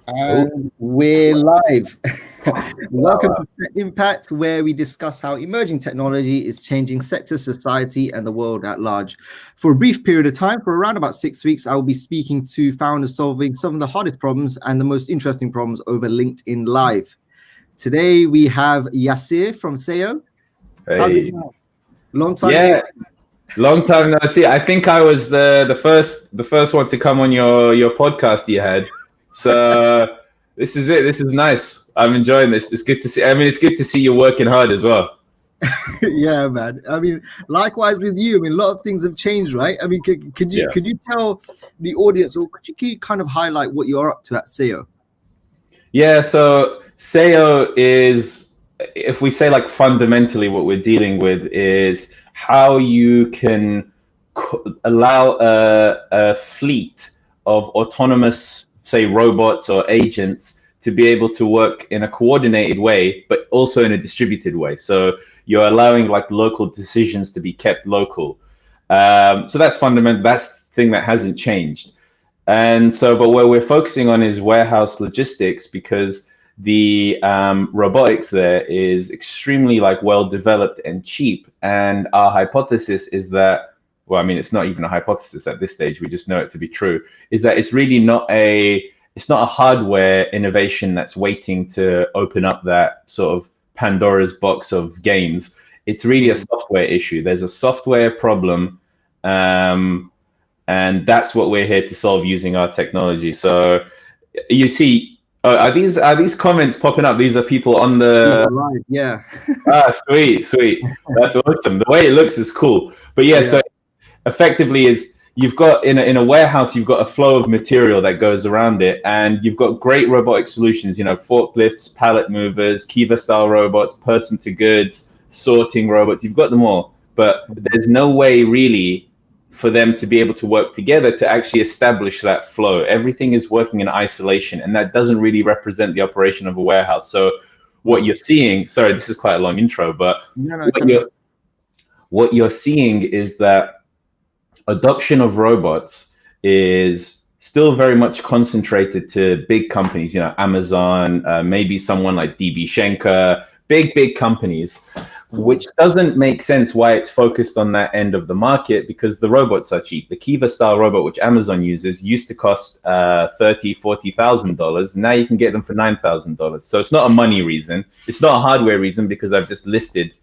Oh, And we're live. Welcome to Tech Impact, where we discuss how emerging technology is changing sectors, society, and the world at large. For a brief period of time, for around about 6 weeks, I will be speaking to founders solving some of the hardest problems and the most interesting problems over LinkedIn Live. Today, we have Yassir from Seyo. How's it hey. going? Long time no. Yeah, long time no see. I think I was the first one to come on your podcast you had. So this is it. This is nice. I'm enjoying this. It's good to see. I mean, it's good to see you working hard as well. Yeah, man. I mean, likewise with you. I mean, a lot of things have changed, right? I mean, could you Yeah. could you tell the audience, or could you kind of highlight what you're up to at Seyo? Yeah, so Seyo is, if we say like fundamentally what we're dealing with is how you can allow a fleet of autonomous, say, robots or agents to be able to work in a coordinated way, but also in a distributed way. So you're allowing like local decisions to be kept local. So that's fundamental. That's the thing that hasn't changed. And so, but where we're focusing on is warehouse logistics because the robotics there is extremely like well developed and cheap. And our hypothesis is that, well, I mean, it's not even a hypothesis at this stage. We just know it to be true. Is that it's really it's not a hardware innovation that's waiting to open up that sort of Pandora's box of gains. It's really a software issue. There's a software problem. And that's what we're here to solve using our technology. So you see, are these comments popping up? These are people on the Yeah. sweet. That's awesome. The way it looks is cool. But yeah, Yeah. so effectively is you've got in a warehouse, you've got a flow of material that goes around it, and you've got great robotic solutions, forklifts, pallet movers, Kiva style robots, person to goods, sorting robots. You've got them all, but there's no way really for them to be able to work together to actually establish that flow. Everything is working in isolation, and that doesn't really represent the operation of a warehouse. So what you're seeing, sorry, this is quite a long intro, but No, what you're seeing is that adoption of robots is still very much concentrated to big companies, Amazon, maybe someone like DB Schenker, big companies, which doesn't make sense why it's focused on that end of the market because the robots are cheap. The Kiva style robot, which Amazon uses, used to cost $30,000, $40,000. Now you can get them for $9,000. So it's not a money reason. It's not a hardware reason because I've just listed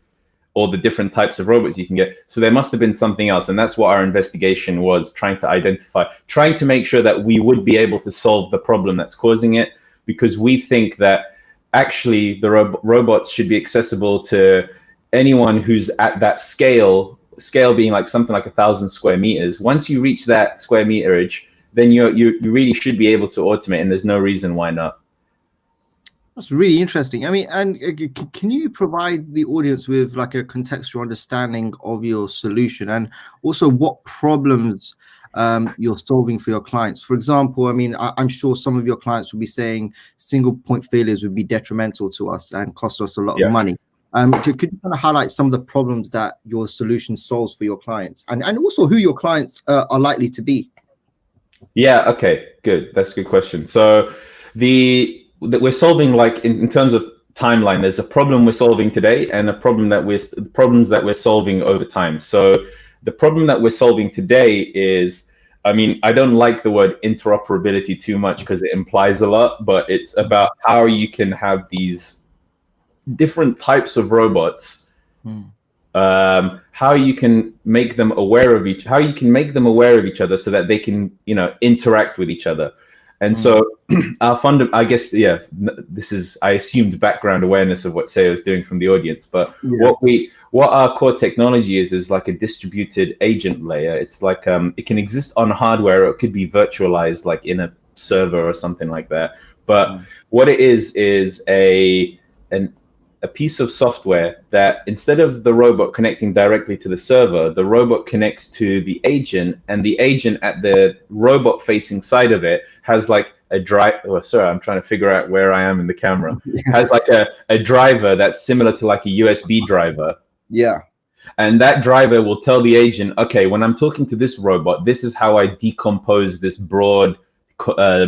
all the different types of robots you can get. So there must have been something else. And that's what our investigation was, trying to identify, trying to make sure that we would be able to solve the problem that's causing it, because we think that actually the robots should be accessible to anyone who's at that scale being like something like 1,000 square meters. Once you reach that square meterage, then you really should be able to automate, and there's no reason why not. That's really interesting. I mean, and can you provide the audience with like a contextual understanding of your solution and also what problems you're solving for your clients? For example, I mean, I'm sure some of your clients will be saying single point failures would be detrimental to us and cost us a lot of money. Could you kind of highlight some of the problems that your solution solves for your clients and also who your clients are likely to be? Yeah, okay, good. That's a good question. So that we're solving, like in terms of timeline, there's a problem we're solving today and problems that we're solving over time. So the problem that we're solving today is, I mean, I don't like the word interoperability too much because it implies a lot, but it's about how you can have these different types of robots, how you can make them aware of each other so that they can, interact with each other. And so I guess, this is, I assumed, background awareness of what Seyo is doing from the audience, but what our core technology is like a distributed agent layer. It's like, it can exist on hardware, or it could be virtualized like in a server or something like that. But what it is a piece of software that instead of the robot connecting directly to the server, the robot connects to the agent, and the agent at the robot facing side of it has like a drive. Oh, sorry, I'm trying to figure out where I am in the camera. Has like a driver that's similar to like a USB driver. Yeah. And that driver will tell the agent, okay, when I'm talking to this robot, this is how I decompose this broad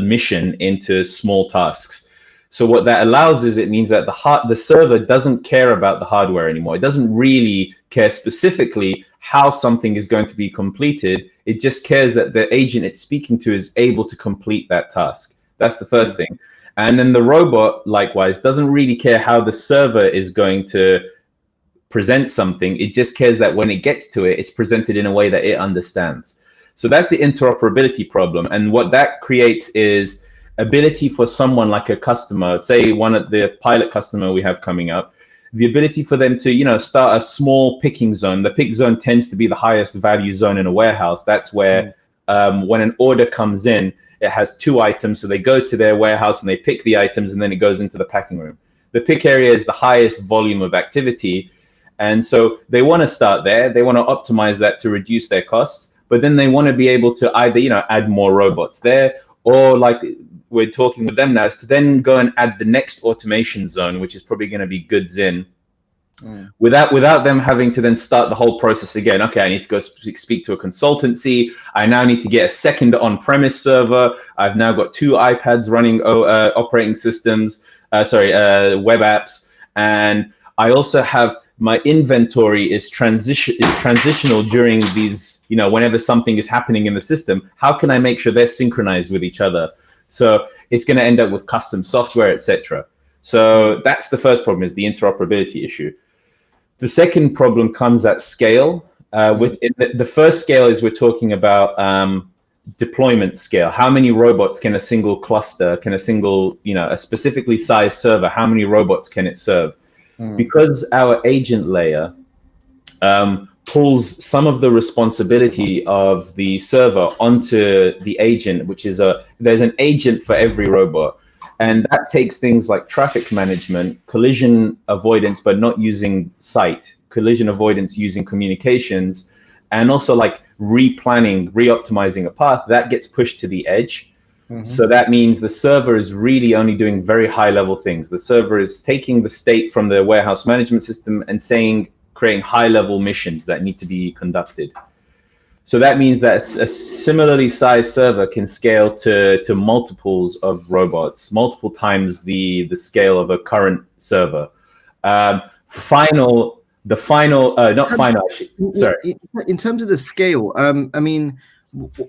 mission into small tasks. So what that allows is it means that the server doesn't care about the hardware anymore. It doesn't really care specifically how something is going to be completed. It just cares that the agent it's speaking to is able to complete that task. That's the first thing. And then the robot, likewise, doesn't really care how the server is going to present something. It just cares that when it gets to it, it's presented in a way that it understands. So that's the interoperability problem. And what that creates is ability for someone like a customer, say one of the pilot customer we have coming up, the ability for them to, you know, start a small picking zone. The pick zone tends to be the highest value zone in a warehouse. That's where when an order comes in, it has 2 items. So they go to their warehouse and they pick the items, and then it goes into the packing room. The pick area is the highest volume of activity. And so they want to start there. They want to optimize that to reduce their costs, but then they want to be able to either, you know, add more robots there, or like we're talking with them now, is to then go and add the next automation zone, which is probably going to be goods in, without them having to then start the whole process again. Okay, I need to go speak to a consultancy. I now need to get a second on-premise server. I've now got 2 iPads running operating systems, web apps, and I also have my inventory is transitional during these, you know, whenever something is happening in the system. How can I make sure they're synchronized with each other? So it's going to end up with custom software, etc. So that's the first problem, is the interoperability issue. The second problem comes at scale. The first scale is we're talking about deployment scale. How many robots can a single cluster, can a single, you know, a specifically sized server, how many robots can it serve? Because our agent layer pulls some of the responsibility of the server onto the agent, which is there's an agent for every robot. And that takes things like traffic management, collision avoidance, but not using sight, collision avoidance using communications, and also like replanning, re-optimizing a path that gets pushed to the edge. So that means the server is really only doing very high level things. The server is taking the state from the warehouse management system and creating high level missions that need to be conducted. So that means that a similarly sized server can scale to multiples of robots, multiple times the scale of a current server. In terms of the scale, I mean,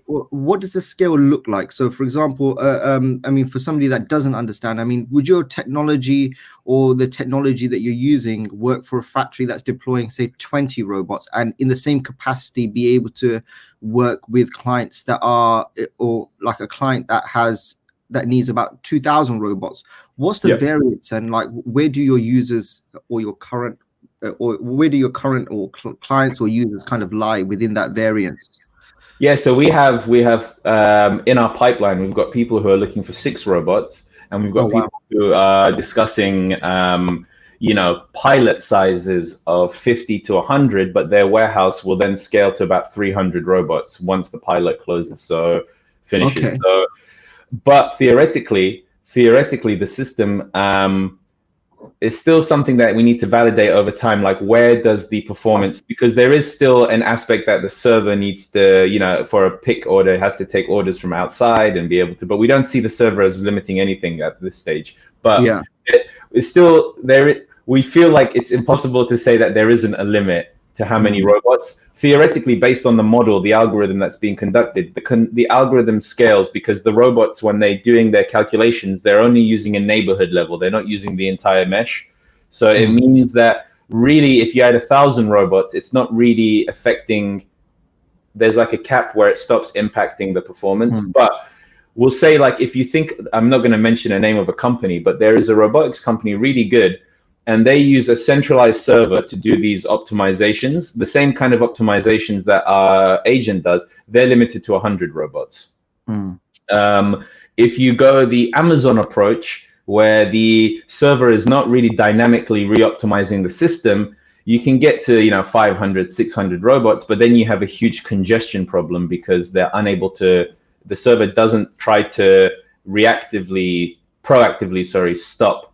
what does the scale look like? So, for example, I mean, for somebody that doesn't understand, I mean, would your technology or the technology that you're using work for a factory that's deploying, say, 20 robots, and in the same capacity be able to work with clients that are, or like a client that needs about 2,000 robots? What's the variance, and like where do your users or your current clients or users kind of lie within that variance? Yeah, so we have in our pipeline, we've got people who are looking for 6 robots, and we've got people who are discussing, you know, pilot sizes of 50 to 100, but their warehouse will then scale to about 300 robots once the pilot finishes. Okay. So, but theoretically, the system is still something that we need to validate over time. Like, where does the performance, because there is still an aspect that the server needs to, you know, for a pick order, it has to take orders from outside and be able to, but we don't see the server as limiting anything at this stage. But it's still there. We feel like it's impossible to say that there isn't a limit to how many robots. Theoretically, based on the model, the algorithm that's being conducted, the algorithm scales because the robots, when they're doing their calculations, they're only using a neighborhood level. They're not using the entire mesh. So it means that really, if you had 1,000 robots, it's not really affecting, there's like a cap where it stops impacting the performance. But we'll say, like, if you think, I'm not going to mention a name of a company, but there is a robotics company really good, and they use a centralized server to do these optimizations, the same kind of optimizations that our agent does. They're limited to 100 robots. If you go the Amazon approach, where the server is not really dynamically re-optimizing the system, you can get to, you know, 500, 600 robots, but then you have a huge congestion problem because they're unable to, the server doesn't try to proactively stop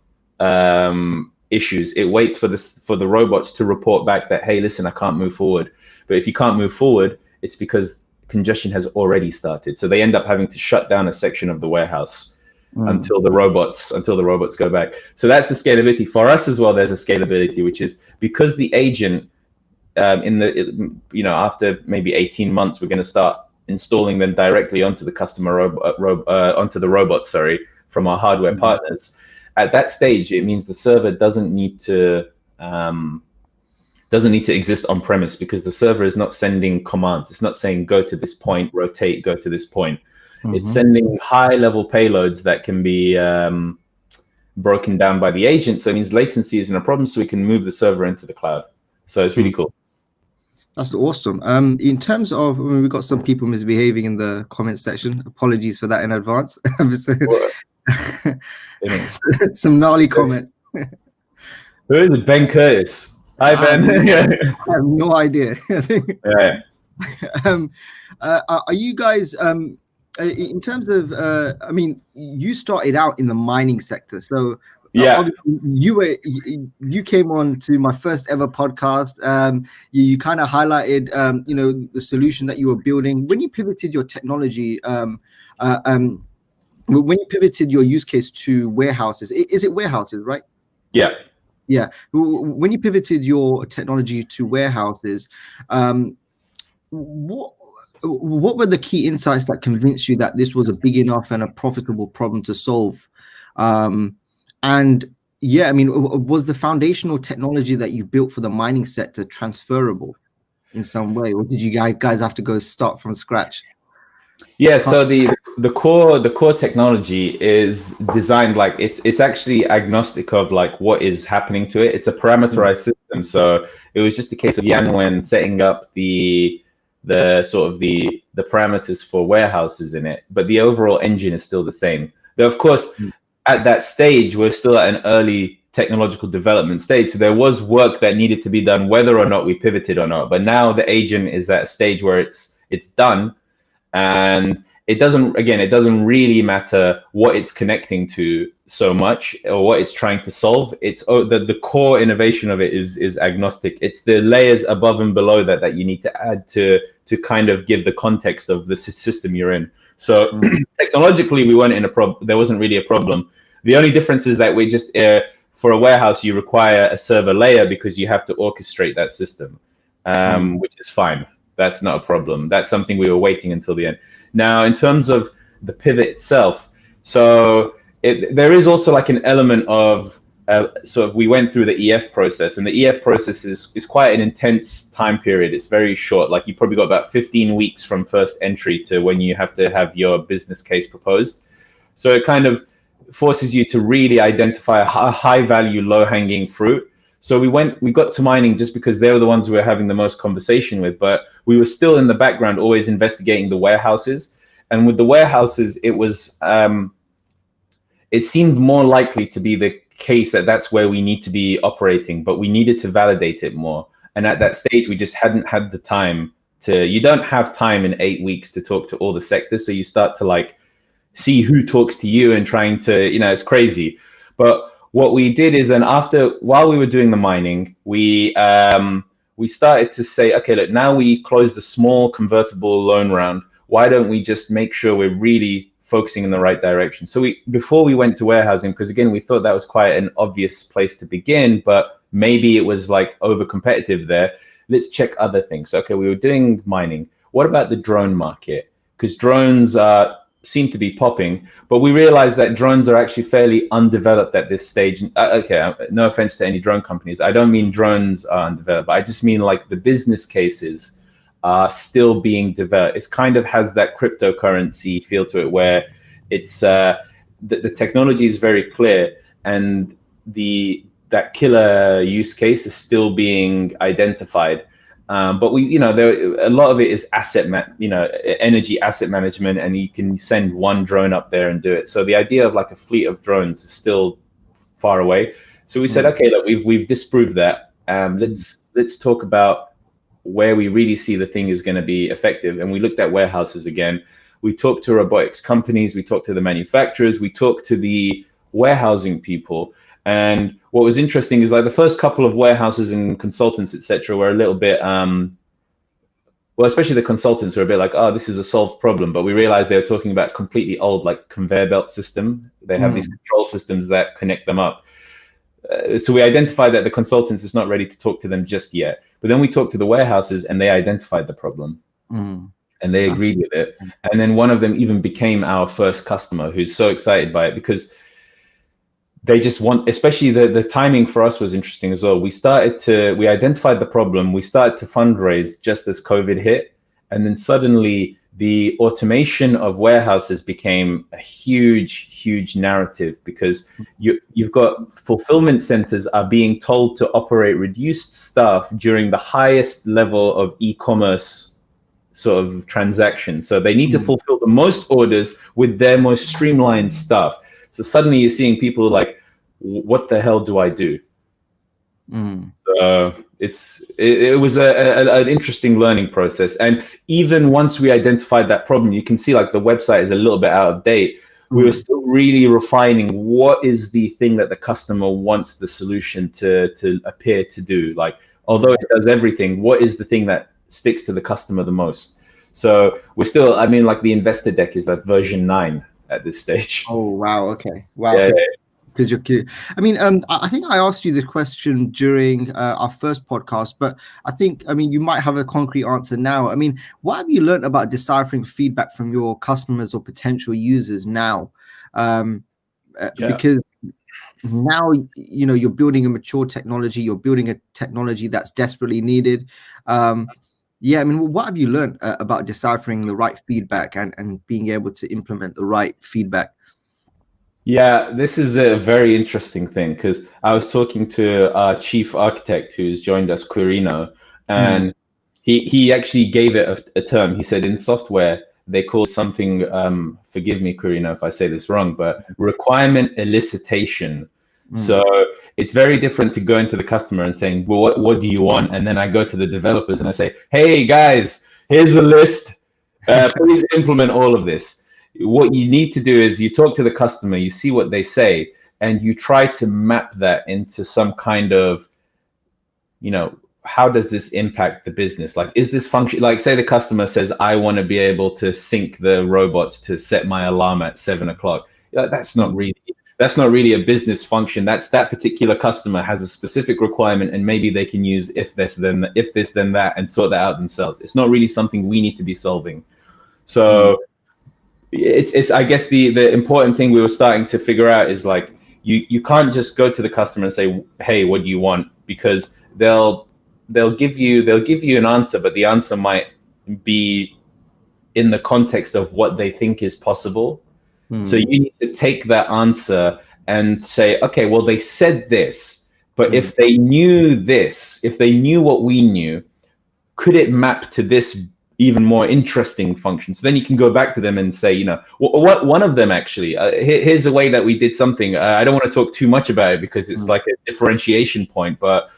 issues. It waits for the robots to report back that, hey, listen, I can't move forward. But if you can't move forward, it's because congestion has already started. So they end up having to shut down a section of the warehouse until the robots go back. So that's the scalability. For us as well, there's a scalability, which is because the agent after maybe 18 months, we're going to start installing them directly onto the customer onto the robots, from our hardware partners. At that stage, it means the server doesn't need to exist on premise, because the server is not sending commands. It's not saying go to this point, rotate, go to this point. It's sending high level payloads that can be broken down by the agent. So it means latency isn't a problem, so we can move the server into the cloud. So it's really cool. That's awesome. In terms of, we've got some people misbehaving in the comment section. Apologies for that in advance. Some gnarly comments. Who is it? Ben Curtis. Hi, Ben. I have no idea. Yeah. Are you guys, in terms of, you started out in the mining sector, so yeah, you came on to my first ever podcast. You kind of highlighted, the solution that you were building when you pivoted your technology. When you pivoted your use case to warehouses, is it warehouses, right? Yeah. Yeah. When you pivoted your technology to warehouses, what were the key insights that convinced you that this was a big enough and a profitable problem to solve? And yeah, was the foundational technology that you built for the mining sector transferable in some way, or did you guys have to go start from scratch? Yeah, so the core technology is designed like it's actually agnostic of like what is happening to it. It's a parameterized system, so it was just a case of Yanwen setting up the parameters for warehouses in it, but the overall engine is still the same. Though of course, at that stage, we're still at an early technological development stage, so there was work that needed to be done, whether or not we pivoted or not. But now the agent is at a stage where it's done. And it doesn't really matter what it's connecting to so much or what it's trying to solve. It's the core innovation of it is agnostic. It's the layers above and below that you need to add to kind of give the context of the system you're in. So technologically, we weren't in a problem. There wasn't really a problem. The only difference is that we just for a warehouse, you require a server layer because you have to orchestrate that system, which is fine. That's not a problem. That's something we were waiting until the end. Now, in terms of the pivot itself, so there is also like an element of we went through the EF process, and the EF process is quite an intense time period. It's very short. Like you probably got about 15 weeks from first entry to when you have to have your business case proposed. So it kind of forces you to really identify a high value, low hanging fruit. So we got to mining just because they were the ones we were having the most conversation with, but we were still in the background always investigating the warehouses. And with the warehouses, it was it seemed more likely to be the case that that's where we need to be operating, but we needed to validate it more. And at that stage, we just hadn't had the time you don't have time in 8 weeks to talk to all the sectors. So you start to like see who talks to you and trying to, it's crazy. But what we did is then while we were doing the mining, we started to say, okay, look, now we closed the small convertible loan round. Why don't we just make sure we're really focusing in the right direction? So before we went to warehousing, because again, we thought that was quite an obvious place to begin, but maybe it was like over competitive there. Let's check other things. Okay, we were doing mining. What about the drone market? Because drones seem to be popping, but we realized that drones are actually fairly undeveloped at this stage. Okay, no offense to any drone companies. I don't mean drones are undeveloped, but I just mean like the business cases are still being developed. It kind of has that cryptocurrency feel to it where it's the technology is very clear and that killer use case is still being identified. But a lot of it is energy asset management, and you can send one drone up there and do it. So the idea of like a fleet of drones is still far away. So we said, okay, look, we've disproved that. Let's talk about where we really see the thing is going to be effective. And we looked at warehouses again. We talked to robotics companies. We talked to the manufacturers. We talked to the warehousing people. And what was interesting is like the first couple of warehouses and consultants, etc., were a little bit well, especially the consultants were a bit like, oh, this is a solved problem, but we realized they were talking about completely old, like conveyor belt system. They have these control systems that connect them up. So we identified that the consultants is not ready to talk to them just yet. But then we talked to the warehouses and they identified the problem and they agreed with it. And then one of them even became our first customer, who's so excited by it because they just want, especially the timing for us was interesting as well. We identified the problem, we started to fundraise just as COVID hit. And then suddenly the automation of warehouses became a huge narrative because you've got fulfillment centers are being told to operate reduced staff during the highest level of e-commerce sort of transactions. So they need to fulfill the most orders with their most streamlined stuff. So suddenly you're seeing people like, what the hell do I do? So it was an interesting learning process. And even once we identified that problem, you can see like the website is a little bit out of date. We were still really refining what is the thing that the customer wants the solution to appear to do. Like, although it does everything, what is the thing that sticks to the customer the most? So we're still, I mean, like the investor deck is like version 9 at this stage. Oh, wow. Okay. Wow. Yeah. Because you're cute. I mean, I think I asked you the question during our first podcast, but I think, I mean, you might have a concrete answer now. I mean, what have you learned about deciphering feedback from your customers or potential users now? Because now, you know, you're building a mature technology, you're building a technology that's desperately needed. Yeah, I mean, what have you learned about deciphering the right feedback and being able to implement the right feedback? Yeah, this is a very interesting thing because I was talking to our chief architect who's joined us, Quirino, and he actually gave it a term. He said in software, they call something, forgive me, Quirino, if I say this wrong, but requirement elicitation. So it's very different to going to the customer and saying, well, what do you want? And then I go to the developers and I say, hey, guys, here's a list. Please implement all of this. What you need to do is you talk to the customer, you see what they say, and you try to map that into some kind of, you know, how does this impact the business? Like, is this function, like say the customer says, I want to be able to sync the robots to set my alarm at 7 o'clock. That's not really a business function. That's that particular customer has a specific requirement and maybe they can use if this, then that and sort that out themselves. It's not really something we need to be solving. So it's I guess the important thing we were starting to figure out is like you can't just go to the customer and say, hey, what do you want? Because they'll give you an answer, but the answer might be in the context of what they think is possible. So you need to take that answer and say, okay, well, they said this, but if they knew this, if they knew what we knew, could it map to this even more interesting function? So then you can go back to them and say, you know, what one of them actually, here's a way that we did something. I don't want to talk too much about it because it's like a differentiation point, but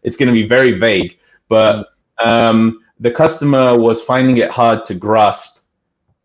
it's going to be very vague. But the customer was finding it hard to grasp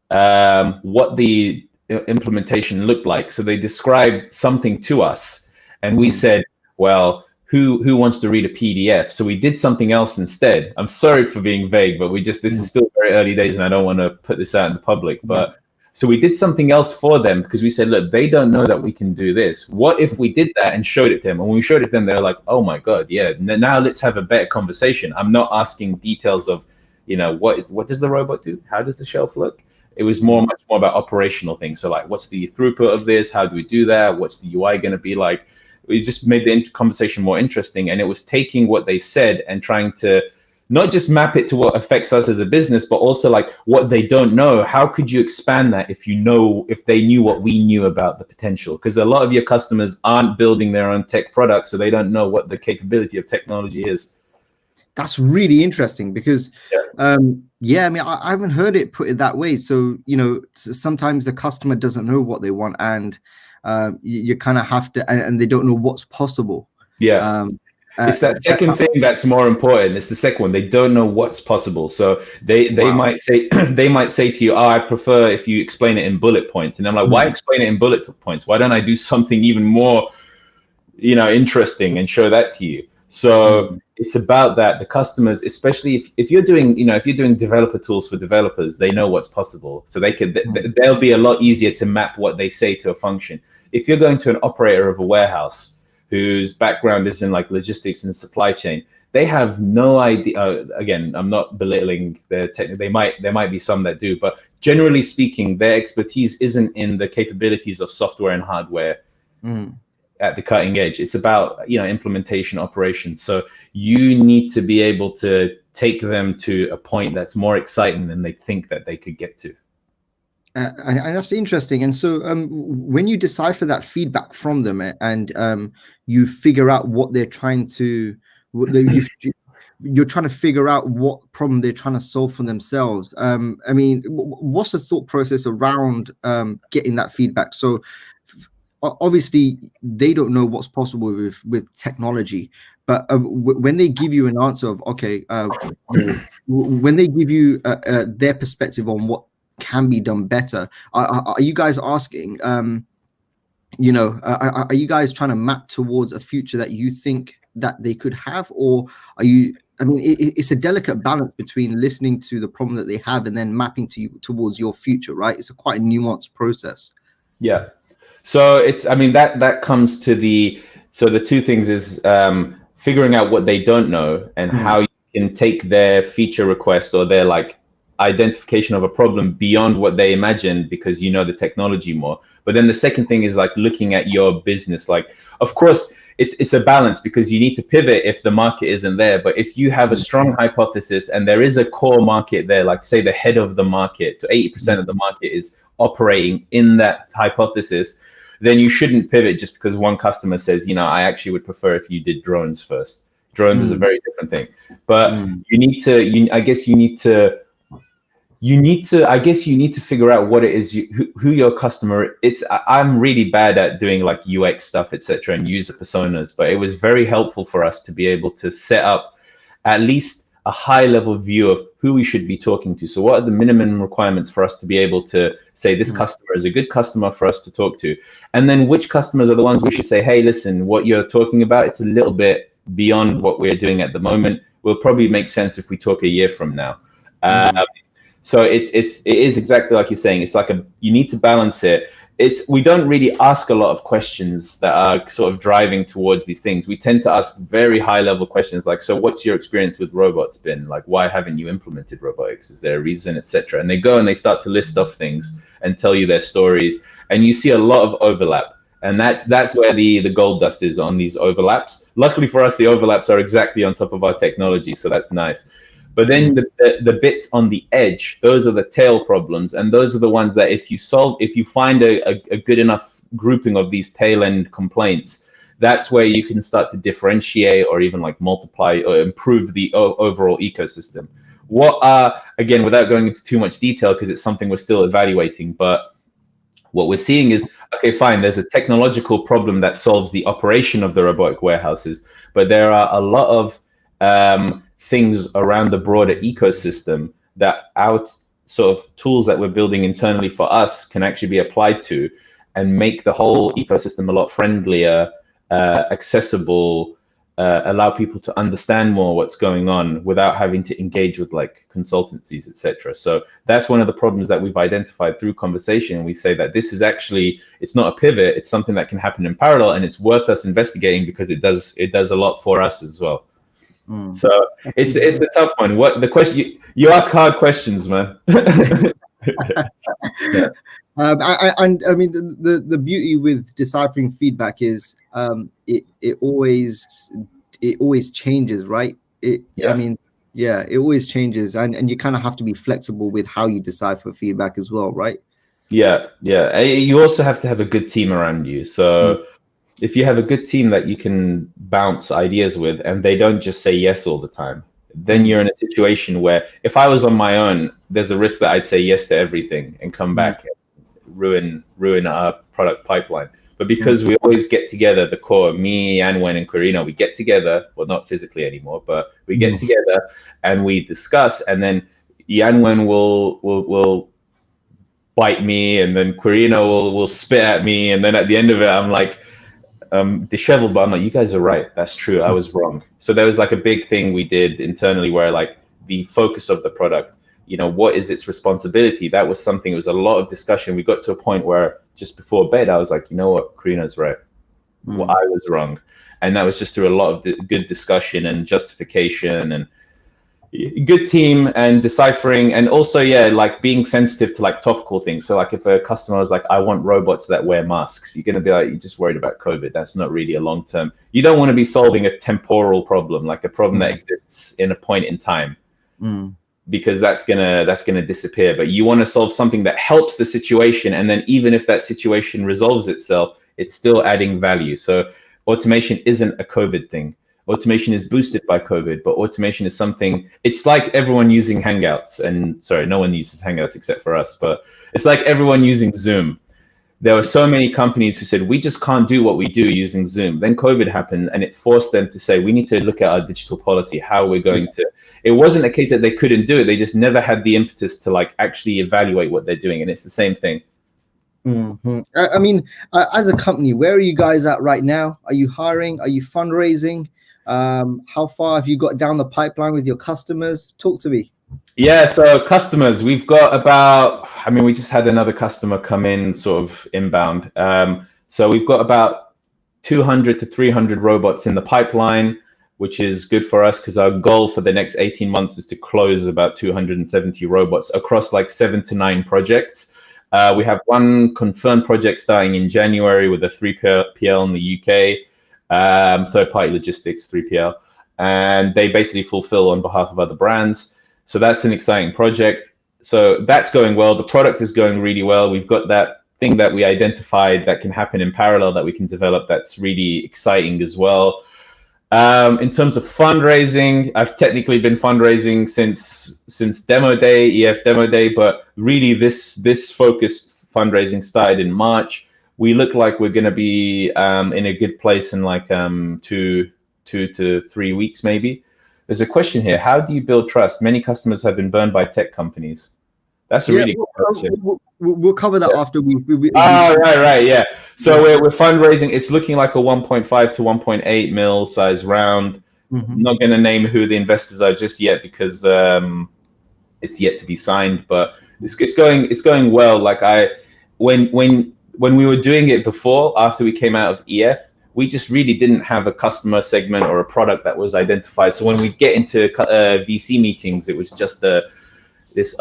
what the implementation looked like. So they described something to us and we said, well, who wants to read a PDF? So we did something else instead. I'm sorry for being vague, but this is still very early days and I don't want to put this out in the public. But so we did something else for them because we said, look, they don't know that we can do this. What if we did that and showed it to them? And when we showed it to them, they're like, oh my God, yeah, now let's have a better conversation. I'm not asking details of, you know, what does the robot do? How does the shelf look? It was much more about operational things. So like, what's the throughput of this? How do we do that? What's the UI going to be like? We just made the conversation more interesting, and it was taking what they said and trying to not just map it to what affects us as a business, but also like what they don't know. How could you expand that if they knew what we knew about the potential? Because a lot of your customers aren't building their own tech products, so they don't know what the capability of technology is. That's really interesting because, I mean, I haven't heard it put it that way. So, you know, sometimes the customer doesn't know what they want and you kind of have to, and they don't know what's possible. It's that second thing that's more important. It's the second one. They don't know what's possible. So they might say to you, oh, I prefer if you explain it in bullet points. And I'm like, why explain it in bullet points? Why don't I do something even more, you know, interesting and show that to you? So it's about that the customers, especially if you're doing, if you're doing developer tools for developers, they know what's possible, so they'll be a lot easier to map what they say to a function. If you're going to an operator of a warehouse whose background is in like logistics and supply chain, they have no idea. Again, I'm not belittling their technique. There might be some that do, but generally speaking, their expertise isn't in the capabilities of software and hardware at the cutting edge. It's about, implementation, operations. So you need to be able to take them to a point that's more exciting than they think that they could get to. And that's interesting. And so when you decipher that feedback from them and you figure out what they're trying to, you're trying to figure out what problem they're trying to solve for themselves. I mean, what's the thought process around getting that feedback? So obviously they don't know what's possible with technology, but when they give you an answer of, okay, when they give you their perspective on what can be done better, are you guys asking, are you guys trying to map towards a future that you think that they could have, or are you, I mean, it's a delicate balance between listening to the problem that they have and then mapping towards your future, right? It's quite a nuanced process. Yeah. So it's, I mean, that comes to the two things is figuring out what they don't know and how you can take their feature request or their like identification of a problem beyond what they imagined, because you know the technology more. But then the second thing is like looking at your business. Like, of course, it's a balance, because you need to pivot if the market isn't there. But if you have a strong hypothesis and there is a core market there, like say the head of the market, to 80% of the market is operating in that hypothesis, then you shouldn't pivot just because one customer says, I actually would prefer if you did drones first. Drones is a very different thing. But you need to figure out what it is who your customer. I'm really bad at doing like UX stuff, etc., and user personas, but it was very helpful for us to be able to set up at least a high level view of who we should be talking to. So what are the minimum requirements for us to be able to say this customer is a good customer for us to talk to, and then which customers are the ones we should say, hey, listen, what you're talking about, it's a little bit beyond what we're doing at the moment. Will probably make sense if we talk a year from now. So it is exactly like you're saying. It's like you need to balance it. We don't really ask a lot of questions that are sort of driving towards these things. We tend to ask very high level questions like, so what's your experience with robots been? Like, why haven't you implemented robotics? Is there a reason, etc.? And they go and they start to list off things and tell you their stories. And you see a lot of overlap. And that's where the gold dust is, on these overlaps. Luckily for us, the overlaps are exactly on top of our technology. So that's nice. But then the bits on the edge, those are the tail problems. And those are the ones that if you find a good enough grouping of these tail end complaints, that's where you can start to differentiate or even like multiply or improve the overall ecosystem. Again, without going into too much detail, because it's something we're still evaluating, but what we're seeing is, okay, fine, there's a technological problem that solves the operation of the robotic warehouses, but there are a lot of things around the broader ecosystem that our sort of tools that we're building internally for us can actually be applied to and make the whole ecosystem a lot friendlier, accessible, allow people to understand more what's going on without having to engage with like consultancies, etc. So that's one of the problems that we've identified through conversation. And we say that this is actually, it's not a pivot, it's something that can happen in parallel, and it's worth us investigating because it does a lot for us as well. So it's a tough one. What the question you ask hard questions, man. And I mean, the beauty with deciphering feedback is it always changes, right? I mean, yeah, it always changes, and you kind of have to be flexible with how you decipher feedback as well, right? Yeah. You also have to have a good team around you. So if you have a good team that you can bounce ideas with, and they don't just say yes all the time, then you're in a situation where if I was on my own, there's a risk that I'd say yes to everything and come back and ruin our product pipeline. But because we always get together, the core, me, Anwen, and Quirino, we get together, well, not physically anymore, but we get together and we discuss, and then Yanwen will bite me, and then Quirino will spit at me, and then at the end of it, I'm like, disheveled, but I'm like, you guys are right. That's true. I was wrong. So there was like a big thing we did internally where like the focus of the product, what is its responsibility? That was something, it was a lot of discussion. We got to a point where just before bed, I was like, you know what, Karina's right. Well, I was wrong. And that was just through a lot of good discussion and justification and good team and deciphering, and also like being sensitive to like topical things. So like if a customer was like, I want robots that wear masks, you're going to be like, you're just worried about COVID. That's not really a long term. You don't want to be solving a temporal problem, like a problem that exists in a point in time, because that's gonna disappear. But you want to solve something that helps the situation, and then even if that situation resolves itself, it's still adding value. So automation isn't a COVID thing. Automation is boosted by COVID, but automation is something, it's like everyone using Hangouts, and sorry, no one uses Hangouts except for us, but it's like everyone using Zoom. There were so many companies who said, we just can't do what we do using Zoom. Then COVID happened and it forced them to say, we need to look at our digital policy, how we're going to, it wasn't a case that they couldn't do it. They just never had the impetus to like actually evaluate what they're doing. And it's the same thing. I mean, as a company, where are you guys at right now? Are you hiring? Are you fundraising? How far have you got down the pipeline with your customers? Talk to me. Yeah, so customers, we've got about, we just had another customer come in sort of inbound. So we've got about 200 to 300 robots in the pipeline, which is good for us because our goal for the next 18 months is to close about 270 robots across like 7 to 9 projects. We have one confirmed project starting in January with a 3PL in the UK, third-party logistics, 3PL, and they basically fulfill on behalf of other brands. So that's an exciting project. So that's going well. The product is going really well. We've got that thing that we identified that can happen in parallel that we can develop. That's really exciting as well. In terms of fundraising, I've technically been fundraising since demo day, EF demo day, but really this focused fundraising started in March. We look like we're going to be in a good place in like 2 to 3 weeks maybe. There's a question here. How do you build trust? Many customers have been burned by tech companies. That's a really good question. We'll cover that after we right, yeah. So we're fundraising. It's looking like a 1.5 to 1.8 mil size round. I'm not going to name who the investors are just yet because it's yet to be signed, but it's going well. Like when we were doing it before, after we came out of EF, we just really didn't have a customer segment or a product that was identified. So when we get into VC meetings, it was just this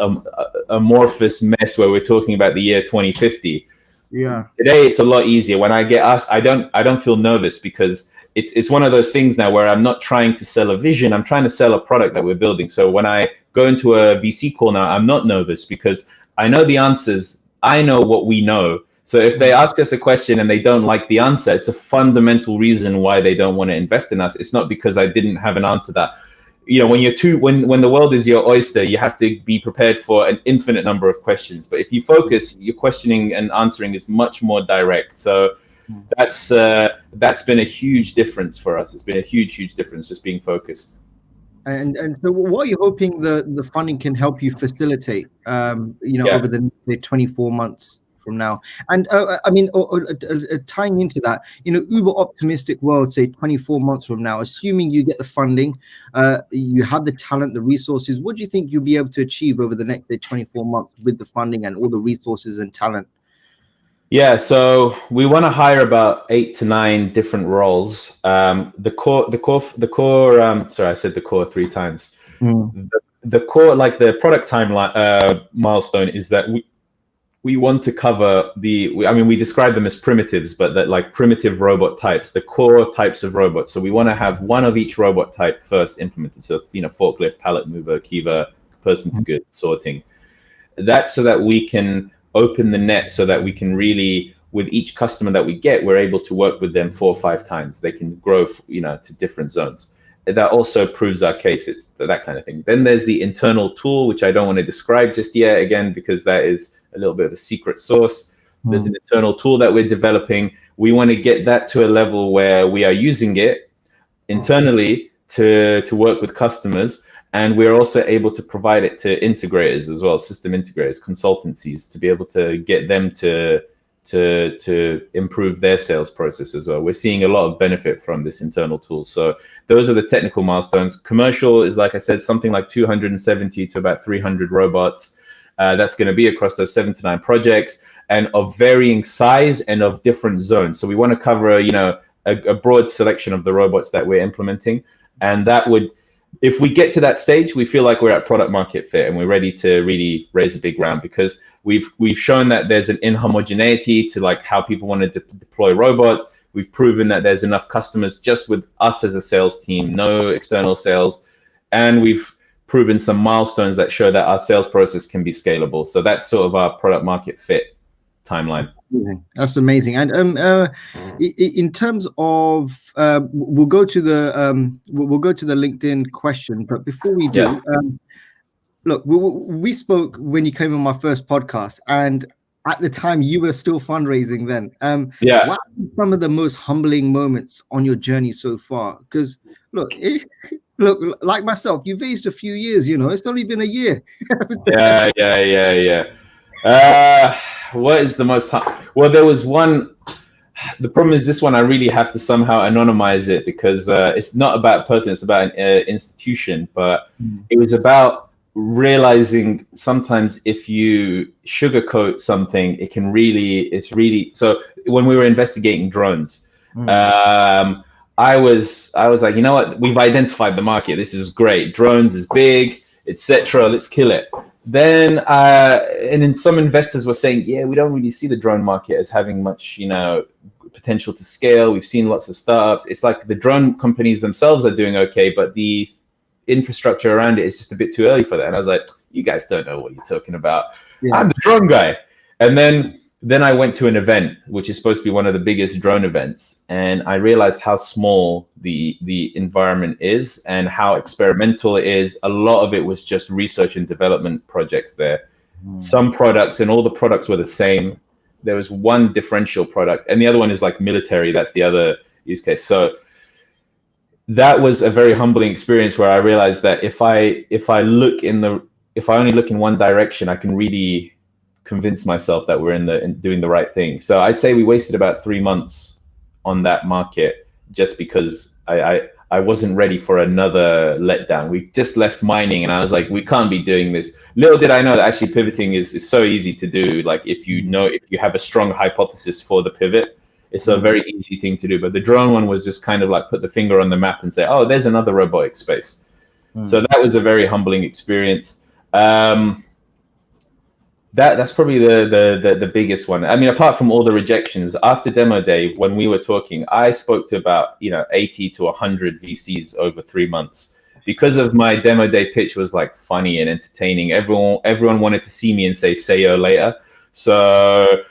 amorphous mess where we're talking about the year 2050. Yeah. Today it's a lot easier. When I get asked, I don't feel nervous because it's one of those things now where I'm not trying to sell a vision. I'm trying to sell a product that we're building. So when I go into a VC call now, I'm not nervous because I know the answers. I know what we know. So if they ask us a question and they don't like the answer, it's a fundamental reason why they don't want to invest in us. It's not because I didn't have an answer that, when the world is your oyster, you have to be prepared for an infinite number of questions. But if you focus, your questioning and answering is much more direct. So that's been a huge difference for us. It's been a huge difference just being focused. And so what are you hoping the funding can help you facilitate, over the say, 24 months from now? And tying into that, uber optimistic world, say 24 months from now, assuming you get the funding, you have the talent, the resources, what do you think you'll be able to achieve over the next 24 months with the funding and all the resources and talent? Yeah, so we want to hire about 8 to 9 different roles. The core. Sorry, I said the core 3 times. The core, like the product timeline milestone, is that we want to cover we describe them as primitives, but that like primitive robot types, the core types of robots. So we want to have one of each robot type first implemented. So forklift, pallet mover, Kiva, person to goods, sorting. That's so that we can open the net so that we can really, with each customer that we get, we're able to work with them 4 or 5 times. They can grow, to different zones. That also proves our case. It's that kind of thing. Then there's the internal tool, which I don't want to describe just yet, again, because that is a little bit of a secret sauce. There's an internal tool that we're developing. We want to get that to a level where we are using it internally to work with customers. And we're also able to provide it to integrators as well, system integrators, consultancies, to be able to get them to to improve their sales process as well. We're seeing a lot of benefit from this internal tool. So those are the technical milestones. Commercial is, like I said, something like 270 to about 300 robots. That's going to be across those 7 to 9 projects, and of varying size and of different zones. So we want to cover, a broad selection of the robots that we're implementing. And that would, if we get to that stage, we feel like we're at product market fit and we're ready to really raise a big round, because we've shown that there's an inhomogeneity to like how people want to deploy robots. We've proven that there's enough customers just with us as a sales team, no external sales. And we've proven some milestones that show that our sales process can be scalable. So that's sort of our product market fit timeline. That's amazing. And in terms of we'll go to the LinkedIn question, but before we do, look, we spoke when you came on my first podcast, and at the time you were still fundraising then. What are some of the most humbling moments on your journey so far? Because look, like myself, you've aged a few years, it's only been a year. What is the most well, there was one. The problem is this one, I really have to somehow anonymize it, because it's not about a person, it's about an institution. But it was about realizing sometimes if you sugarcoat something, it's really. So when we were investigating drones, I was like, you know what, we've identified the market, this is great, drones is big, etc., let's kill it. Then and then some investors were saying, yeah, we don't really see the drone market as having much potential to scale. We've seen lots of startups. It's like the drone companies themselves are doing okay, but the infrastructure around it is just a bit too early for that. And I was like, you guys don't know what you're talking about. I'm the drone guy. And then I went to an event, which is supposed to be one of the biggest drone events, and I realized how small the environment is and how experimental it is. A lot of it was just research and development projects there. Some products, and all the products were the same. There was one differential product, and the other one is like military. That's the other use case. So that was a very humbling experience where I realized that if I only look in one direction, I can really convince myself that we're in doing the right thing. So I'd say we wasted about 3 months on that market just because I wasn't ready for another letdown. We just left mining, and I was like, we can't be doing this. Little did I know that actually pivoting is so easy to do. Like if you have a strong hypothesis for the pivot, it's a very easy thing to do. But the drone one was just kind of like put the finger on the map and say, oh, there's another robotic space. So that was a very humbling experience. That's probably the biggest one. I mean, apart from all the rejections, after demo day, when we were talking, I spoke to about 80 to 100 VCs over 3 months. Because of my demo day pitch was like funny and entertaining, everyone wanted to see me and say Seyo later. So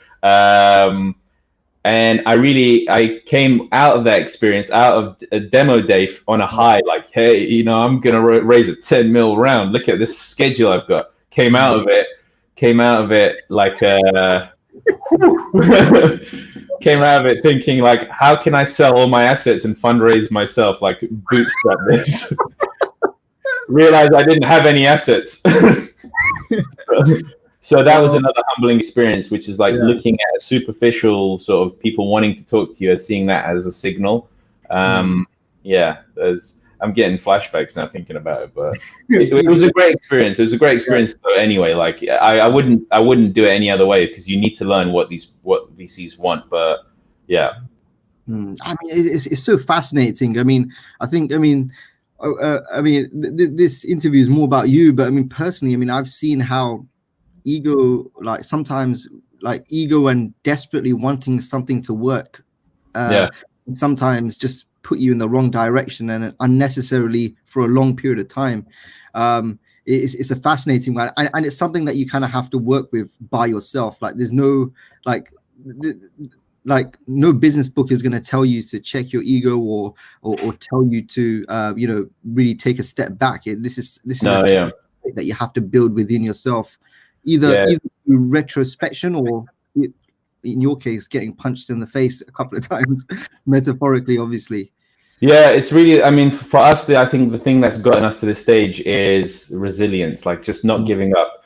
and I came out of that experience, out of a demo day on a high, like, hey, I'm gonna raise a 10 mil round. Look at this schedule I've got. Came out of it like came out of it thinking like, how can I sell all my assets and fundraise myself, like bootstrap this. Realized I didn't have any assets. So that was another humbling experience, which is like looking at a superficial sort of people wanting to talk to you as seeing that as a signal. I'm getting flashbacks now thinking about it, but it was a great experience. It was a great experience though, anyway. Like I wouldn't do it any other way, because you need to learn what VCs want. But yeah. I mean, it's so fascinating. I mean, this interview is more about you, but I mean, personally, I mean, I've seen how ego, like sometimes like ego and desperately wanting something to work, sometimes just put you in the wrong direction and unnecessarily for a long period of time. It's a fascinating one, and it's something that you kind of have to work with by yourself. Like there's no no business book is going to tell you to check your ego or tell you to really take a step back. This is that you have to build within yourself, either through retrospection or, in your case, getting punched in the face a couple of times, metaphorically, obviously. Yeah, it's really, I mean, for us, I think the thing that's gotten us to this stage is resilience, like just not giving up.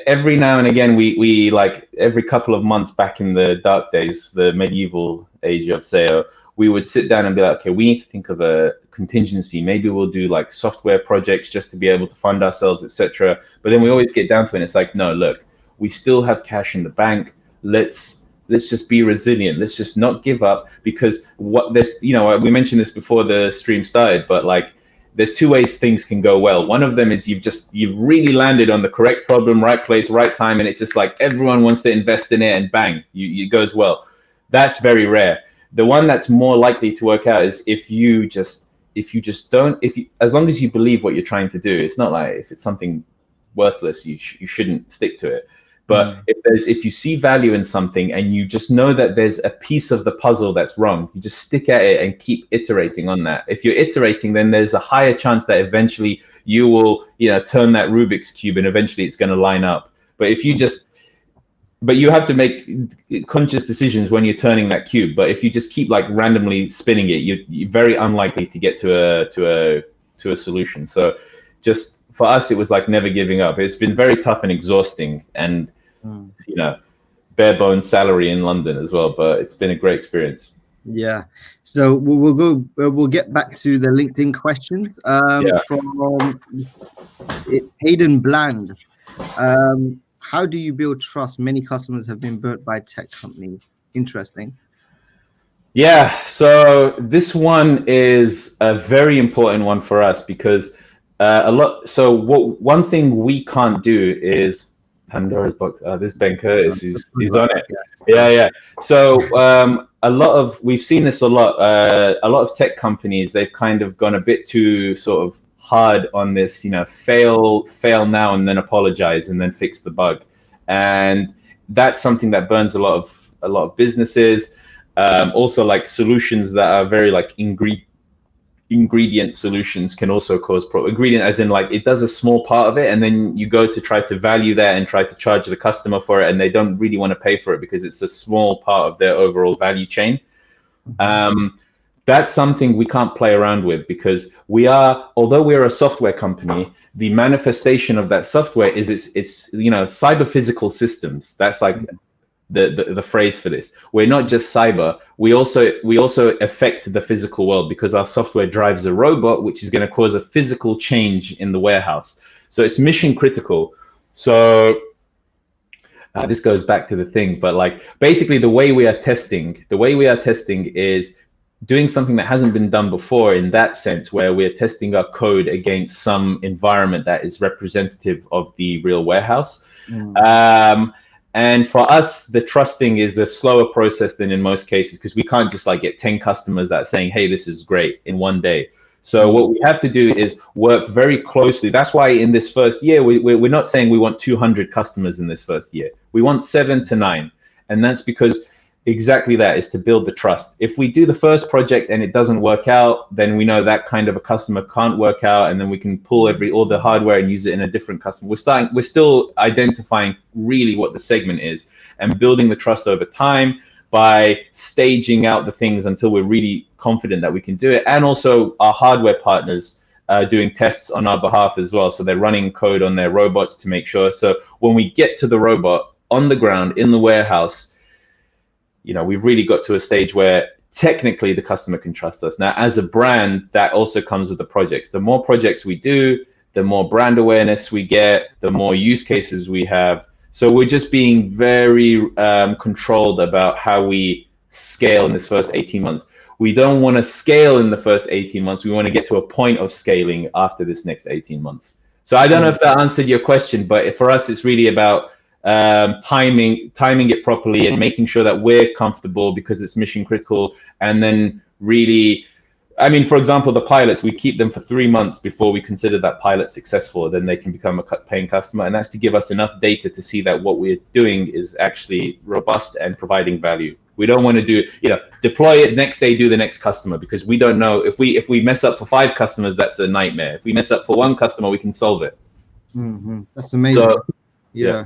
every now and again, we like every couple of months back in the dark days, the medieval age of Seyo, we would sit down and be like, okay, we need to think of a contingency. Maybe we'll do like software projects just to be able to fund ourselves, etc. But then we always get down to it, and it's like, no, look, we still have cash in the bank. Let's just be resilient. Let's just not give up, because what this, we mentioned this before the stream started, but like, there's two ways things can go well. One of them is you've really landed on the correct problem, right place, right time, and it's just like everyone wants to invest in it, and bang, it goes well. That's very rare. The one that's more likely to work out is if you as long as you believe what you're trying to do. It's not like if it's something worthless, you shouldn't stick to it. But if you see value in something and you just know that there's a piece of the puzzle that's wrong, you just stick at it and keep iterating on that. If you're iterating, then there's a higher chance that eventually you will, turn that Rubik's cube, and eventually it's going to line up. But you have to make conscious decisions when you're turning that cube. But if you just keep like randomly spinning it, you're very unlikely to get to a solution. So just for us, it was like never giving up. It's been very tough and exhausting, and bare bones salary in London as well. But it's been a great experience. Yeah. So we'll get back to the LinkedIn questions. From Hayden Bland. How do you build trust? Many customers have been burnt by tech companies. Interesting. Yeah. So this one is a very important one for us, because one thing we can't do is Pandora's box. This Ben Curtis is on it. Yeah. So we've seen this a lot. A lot of tech companies, they've kind of gone a bit too sort of hard on this, fail now and then apologize and then fix the bug, and that's something that burns a lot of businesses. Also, like solutions that are very like ingredient solutions can also cause ingredient, as in like it does a small part of it, and then you go to try to value that and try to charge the customer for it, and they don't really want to pay for it because it's a small part of their overall value chain. That's something we can't play around with, because although we're a software company, the manifestation of that software is it's cyber physical systems. That's like the phrase for this. We're not just cyber. We also affect the physical world, because our software drives a robot, which is going to cause a physical change in the warehouse. So it's mission critical. So this goes back to the thing, but like basically the way we are testing is doing something that hasn't been done before, in that sense, where we're testing our code against some environment that is representative of the real warehouse. And for us, the trusting is a slower process than in most cases, because we can't just like get 10 customers that are saying, hey, this is great in one day. So what we have to do is work very closely. That's why in this first year, we're not saying we want 200 customers in this first year. We want 7 to 9. And that's because exactly that is to build the trust. If we do the first project and it doesn't work out, then we know that kind of a customer can't work out, and then we can pull all the hardware and use it in a different customer. We're still identifying really what the segment is and building the trust over time by staging out the things until we're really confident that we can do it. And also our hardware partners doing tests on our behalf as well. So they're running code on their robots to make sure. So when we get to the robot on the ground in the warehouse, we've really got to a stage where technically the customer can trust us. Now, as a brand, that also comes with the projects. The more projects we do, the more brand awareness we get, the more use cases we have. So we're just being very controlled about how we scale in this first 18 months. We don't want to scale in the first 18 months. We want to get to a point of scaling after this next 18 months. So I don't know if that answered your question, but for us, it's really about timing it properly and making sure that we're comfortable, because it's mission critical. And then really, I mean, for example, the pilots, we keep them for 3 months before we consider that pilot successful. Then they can become a paying customer, and that's to give us enough data to see that what we're doing is actually robust and providing value. We don't want to deploy it next day, do the next customer, because we don't know if we mess up for 5 customers, that's a nightmare. If we mess up for 1 customer, we can solve it. That's amazing. So, yeah.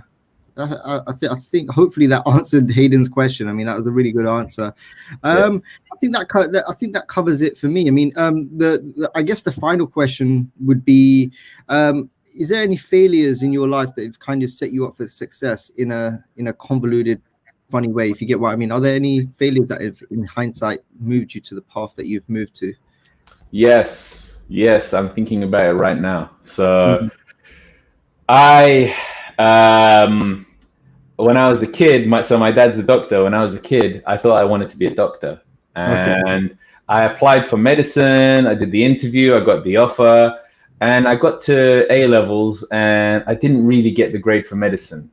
I think hopefully that answered Hayden's question. I mean, that was a really good answer. I think that covers it for me. I mean, I guess the final question would be, is there any failures in your life that have kind of set you up for success in a convoluted, funny way, if you get what I mean? Are there any failures that have, in hindsight, moved you to the path that you've moved to? Yes, I'm thinking about it right now. So Mhm. I, when I was a kid, my dad's a doctor. When I was a kid, I thought I wanted to be a doctor, Okay. and I applied for medicine. I did the interview. I got the offer, and I got to A levels, and I didn't really get the grade for medicine.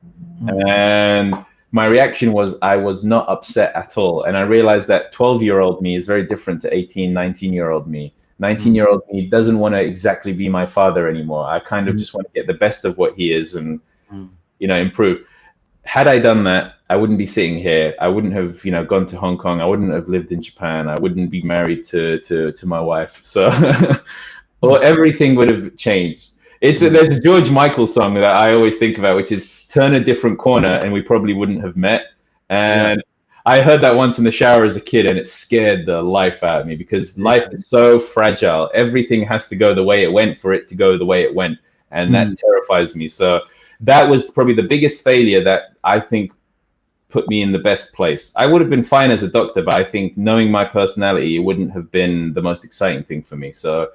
And my reaction was I was not upset at all. And I realized that 12-year-old me is very different to 18, 19-year-old me. 19-year-old me doesn't want to exactly be my father anymore. I kind of just want to get the best of what he is and, improve. Had I done that, I wouldn't be sitting here. I wouldn't have, gone to Hong Kong. I wouldn't have lived in Japan. I wouldn't be married to my wife. So, or everything would have changed. There's a George Michael song that I always think about, which is "Turn a Different Corner," and we probably wouldn't have met. And I heard that once in the shower as a kid, and it scared the life out of me because life is so fragile. Everything has to go the way it went for it to go the way it went, and that terrifies me. So that was probably the biggest failure that I think put me in the best place. I would have been fine as a doctor, but I think knowing my personality, it wouldn't have been the most exciting thing for me. So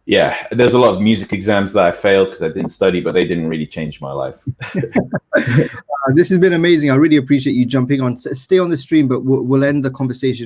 yeah, there's a lot of music exams that I failed because I didn't study, but they didn't really change my life. This has been amazing. I really appreciate you jumping on. Stay on the stream, but we'll end the conversation